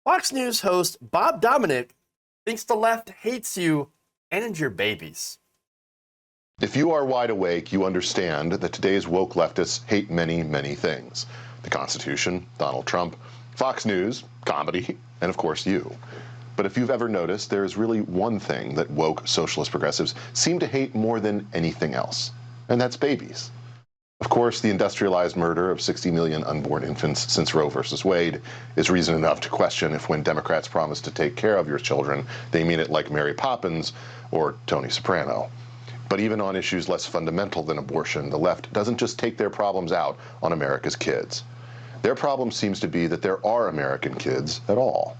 Fox News host Bob Dominic thinks the left hates you and your babies. If you are wide awake, you understand that today's woke leftists hate many, many things. The Constitution, Donald Trump, Fox News, comedy, and of course you. But if you've ever noticed, there is really one thing that woke socialist progressives seem to hate more than anything else, and that's babies. Of course, the industrialized murder of 60 million unborn infants since Roe versus Wade is reason enough to question if when Democrats promise to take care of your children, they mean it like Mary Poppins or Tony Soprano. But even on issues less fundamental than abortion, the left doesn't just take their problems out on America's kids. Their problem seems to be that there are American kids at all.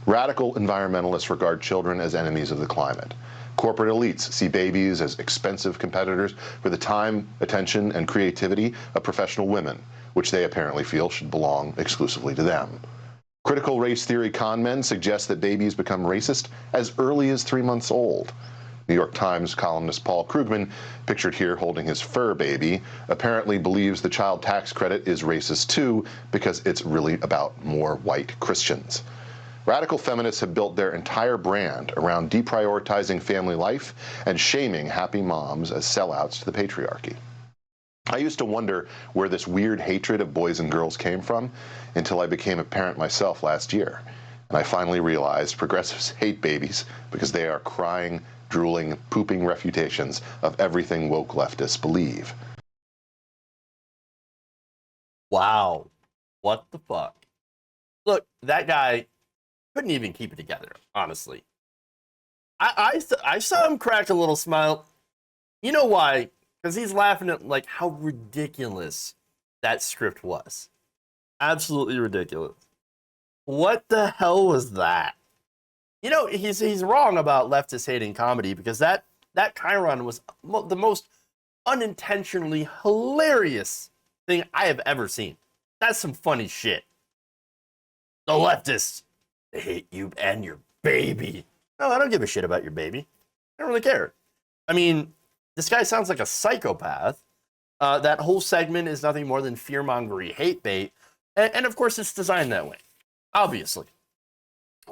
Radical environmentalists regard children as enemies of the climate. Corporate elites see babies as expensive competitors for the time, attention, and creativity of professional women, which they apparently feel should belong exclusively to them. Critical race theory con men suggest that babies become racist as early as 3 months old. New York Times columnist Paul Krugman, pictured here holding his fur baby, apparently believes the child tax credit is racist too because it's really about more white Christians. Radical feminists have built their entire brand around deprioritizing family life and shaming happy moms as sellouts to the patriarchy. I used to wonder where this weird hatred of boys and girls came from until I became a parent myself last year. And I finally realized progressives hate babies because they are crying, drooling, pooping refutations of everything woke leftists believe. Wow. What the fuck? Look, that guy couldn't even keep it together, honestly. I saw him crack a little smile. You know why? Because he's laughing at like how ridiculous that script was. Absolutely ridiculous. What the hell was that? You know, he's wrong about leftists hating comedy because that Chiron was the most unintentionally hilarious thing I have ever seen. That's some funny shit. The leftists, they hate you and your baby. No, I don't give a shit about your baby. I don't really care. I mean, this guy sounds like a psychopath. That whole segment is nothing more than fear-mongering hate bait. And of course, it's designed that way. Obviously.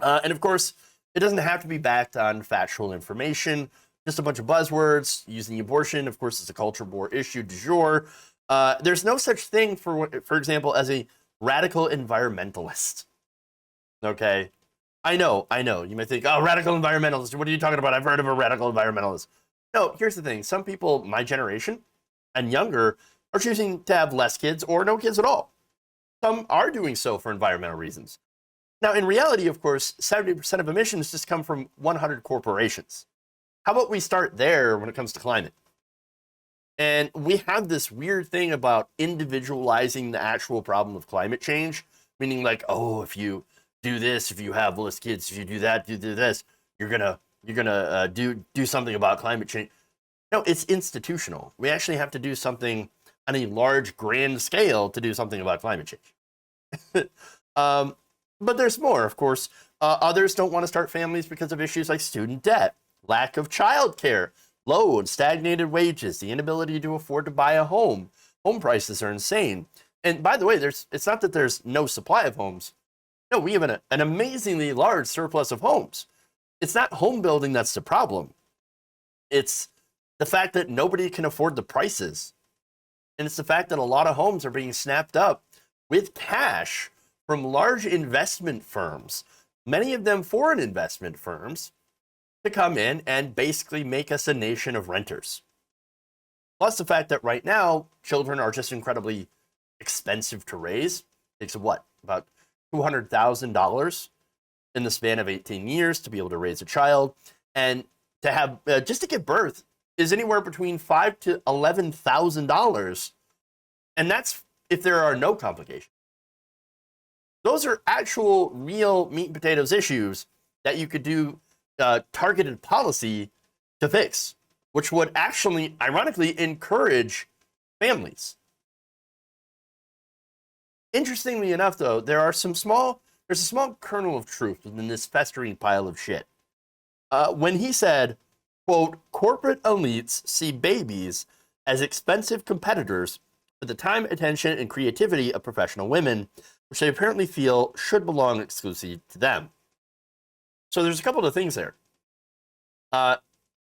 And of course, it doesn't have to be backed on factual information. Just a bunch of buzzwords. Using abortion, of course, is a culture war issue du jour. There's no such thing, for example, as a radical environmentalist. Okay? I know. You may think, oh, radical environmentalist. What are you talking about? I've heard of a radical environmentalist. No, here's the thing. Some people, my generation and younger, are choosing to have less kids or no kids at all. Some are doing so for environmental reasons. Now, in reality, of course, 70% of emissions just come from 100 corporations. How about we start there when it comes to climate? And we have this weird thing about individualizing the actual problem of climate change, meaning like, oh, if you do this, if you have less kids, if you do that, do this, you're gonna do something about climate change. No, it's institutional. We actually have to do something on a large, grand scale to do something about climate change. But there's more, of course. Others don't want to start families because of issues like student debt, lack of childcare, low and stagnated wages, the inability to afford to buy a home. Home prices are insane. And by the way, it's not that there's no supply of homes. No, we have an amazingly large surplus of homes. It's not home building that's the problem. It's the fact that nobody can afford the prices. And it's the fact that a lot of homes are being snapped up with cash from large investment firms, many of them foreign investment firms, to come in and basically make us a nation of renters. Plus the fact that right now, children are just incredibly expensive to raise. It takes what, about $200,000 in the span of 18 years to be able to raise a child. And to have, just to give birth is anywhere between $5,000 to $11,000. And that's if there are no complications. Those are actual, real meat and potatoes issues that you could do targeted policy to fix, which would actually, ironically, encourage families. Interestingly enough, though, there's a small kernel of truth within this festering pile of shit. When he said, quote, corporate elites see babies as expensive competitors for the time, attention, and creativity of professional women, which they apparently feel should belong exclusively to them. So there's a couple of things there.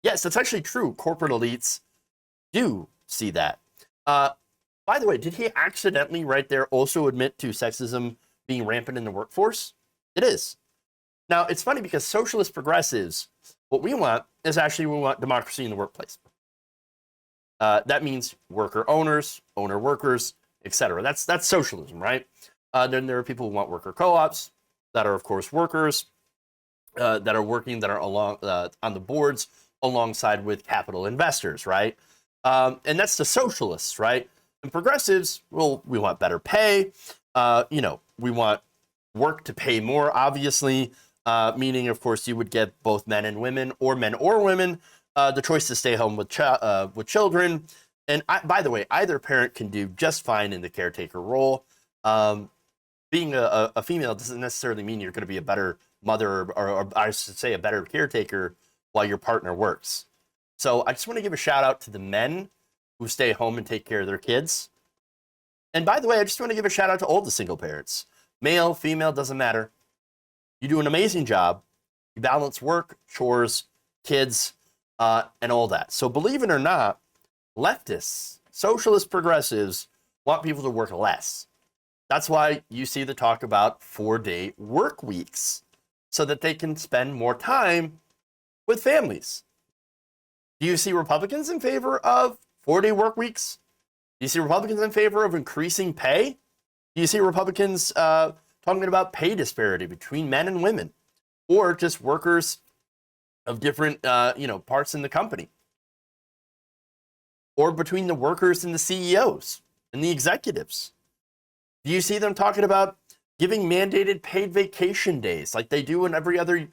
Yes, that's actually true. Corporate elites do see that. By the way, did he accidentally right there also admit to sexism being rampant in the workforce? It is. Now, it's funny because socialist progressives, what we want is actually we want democracy in the workplace. That means worker owners, owner workers, etc. That's socialism, right? Then there are people who want worker co-ops that are, of course, workers that are working, that are along on the boards alongside with capital investors, right? And that's the socialists, right? And progressives, well, we want better pay. We want work to pay more, obviously, meaning, of course, you would get both men or women, the choice to stay home with children. And by the way, either parent can do just fine in the caretaker role. Being a female doesn't necessarily mean you're going to be a better mother, or I should say a better caretaker while your partner works. So I just want to give a shout out to the men who stay home and take care of their kids. And by the way, I just want to give a shout out to all the single parents. Male, female, doesn't matter. You do an amazing job. You balance work, chores, kids, and all that. So believe it or not, leftists, socialist progressives want people to work less. That's why you see the talk about 4-day work weeks, so that they can spend more time with families. Do you see Republicans in favor of 4-day work weeks? Do you see Republicans in favor of increasing pay? Do you see Republicans talking about pay disparity between men and women, or just workers of different parts in the company, or between the workers and the CEOs and the executives? Do you see them talking about giving mandated paid vacation days like they do in every other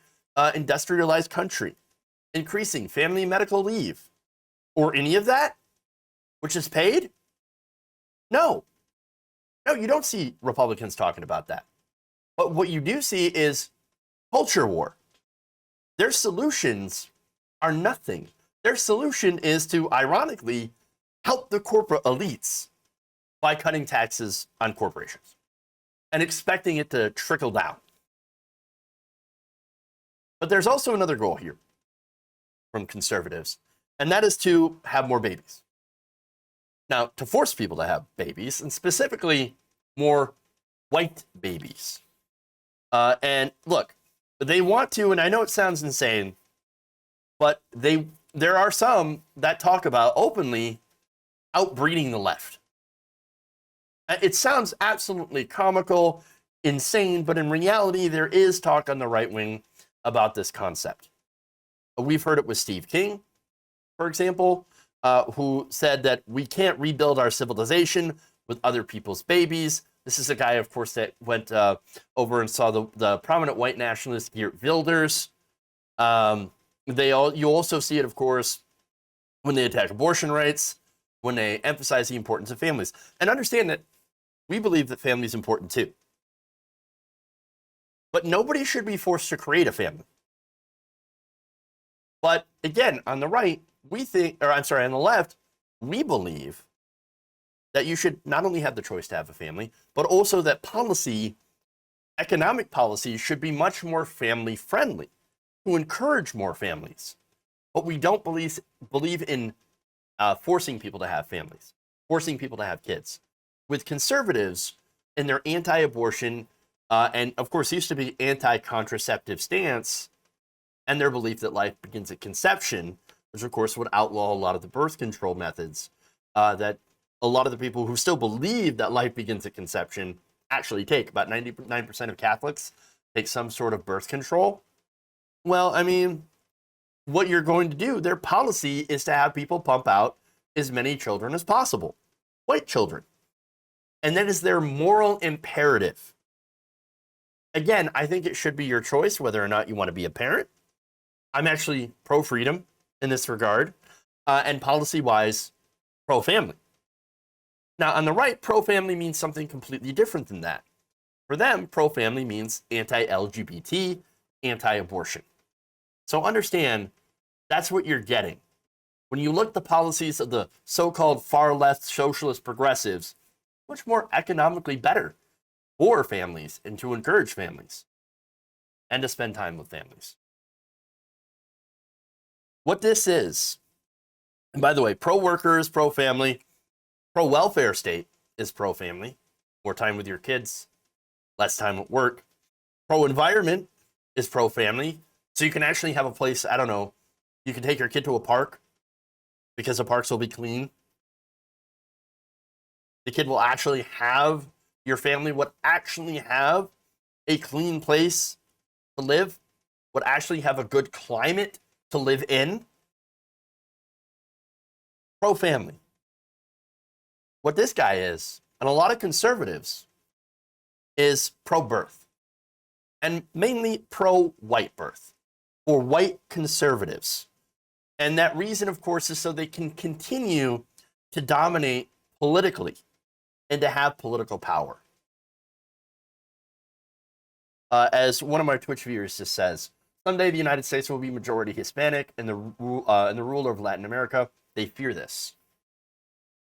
industrialized country, increasing family medical leave, or any of that, which is paid? No, you don't see Republicans talking about that. But what you do see is culture war. Their solutions are nothing. Their solution is to, ironically, help the corporate elites by cutting taxes on corporations and expecting it to trickle down. But there's also another goal here from conservatives, and that is to have more babies. Now, to force people to have babies, and specifically more white babies. And look, they want to, and I know it sounds insane, but there are some that talk about openly outbreeding the left. It sounds absolutely comical, insane, but in reality, there is talk on the right wing about this concept. We've heard it with Steve King, for example, who said that we can't rebuild our civilization with other people's babies. This is a guy, of course, that went over and saw the prominent white nationalist Geert Wilders. You also see it, of course, when they attack abortion rights, when they emphasize the importance of families. And understand that we believe that family is important too. But nobody should be forced to create a family. But again, on the right, on the left, we believe that you should not only have the choice to have a family, but also that economic policy should be much more family friendly, to encourage more families. But we don't believe in forcing people to have families, forcing people to have kids. With conservatives and their anti-abortion, and of course used to be anti-contraceptive stance, and their belief that life begins at conception, which of course would outlaw a lot of the birth control methods that a lot of the people who still believe that life begins at conception actually take. About 99% of Catholics take some sort of birth control. Well, I mean, what you're going to do, their policy is to have people pump out as many children as possible, white children. And that is their moral imperative. Again, I think it should be your choice whether or not you want to be a parent. I'm actually pro-freedom in this regard, and policy-wise, pro-family. Now, on the right, pro-family means something completely different than that. For them, pro-family means anti-LGBT, anti-abortion. So understand, that's what you're getting. When you look at the policies of the so-called far-left socialist progressives, much more economically better for families and to encourage families and to spend time with families. What this is, and by the way, pro-worker is pro-family, pro-welfare state is pro-family, more time with your kids, less time at work. Pro-environment is pro-family, so you can actually have a place, I don't know, you can take your kid to a park because the parks will be clean. The kid will actually have, your family would actually have a clean place to live, would actually have a good climate to live in. Pro-family. What this guy is, and a lot of conservatives, is pro-birth. And mainly pro-white birth, or white conservatives. And that reason, of course, is so they can continue to dominate politically and to have political power. As one of my Twitch viewers just says, someday the United States will be majority Hispanic and the ruler of Latin America. They fear this.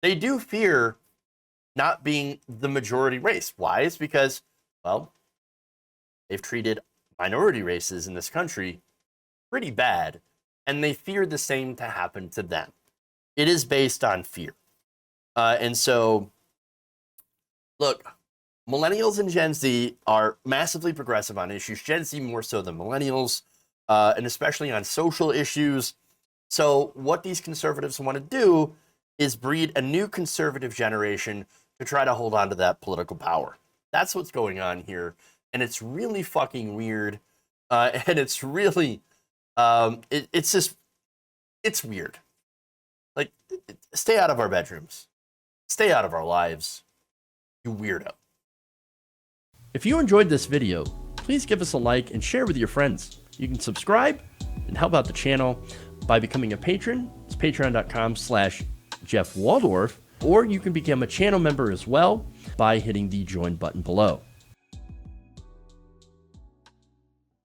They do fear not being the majority race. Why? It's because, well, they've treated minority races in this country pretty bad, and they fear the same to happen to them. It is based on fear. And so, look, millennials and Gen Z are massively progressive on issues. Gen Z more so than millennials, and especially on social issues. So what these conservatives want to do is breed a new conservative generation to try to hold on to that political power. That's what's going on here. And it's really fucking weird. And it's really, it's just, it's weird. Like, stay out of our bedrooms. Stay out of our lives, you weirdo. If you enjoyed this video, please give us a like and share with your friends. You can subscribe and help out the channel by becoming a patron. It's patreon.com/Jeff Waldorf, or you can become a channel member as well by hitting the join button below.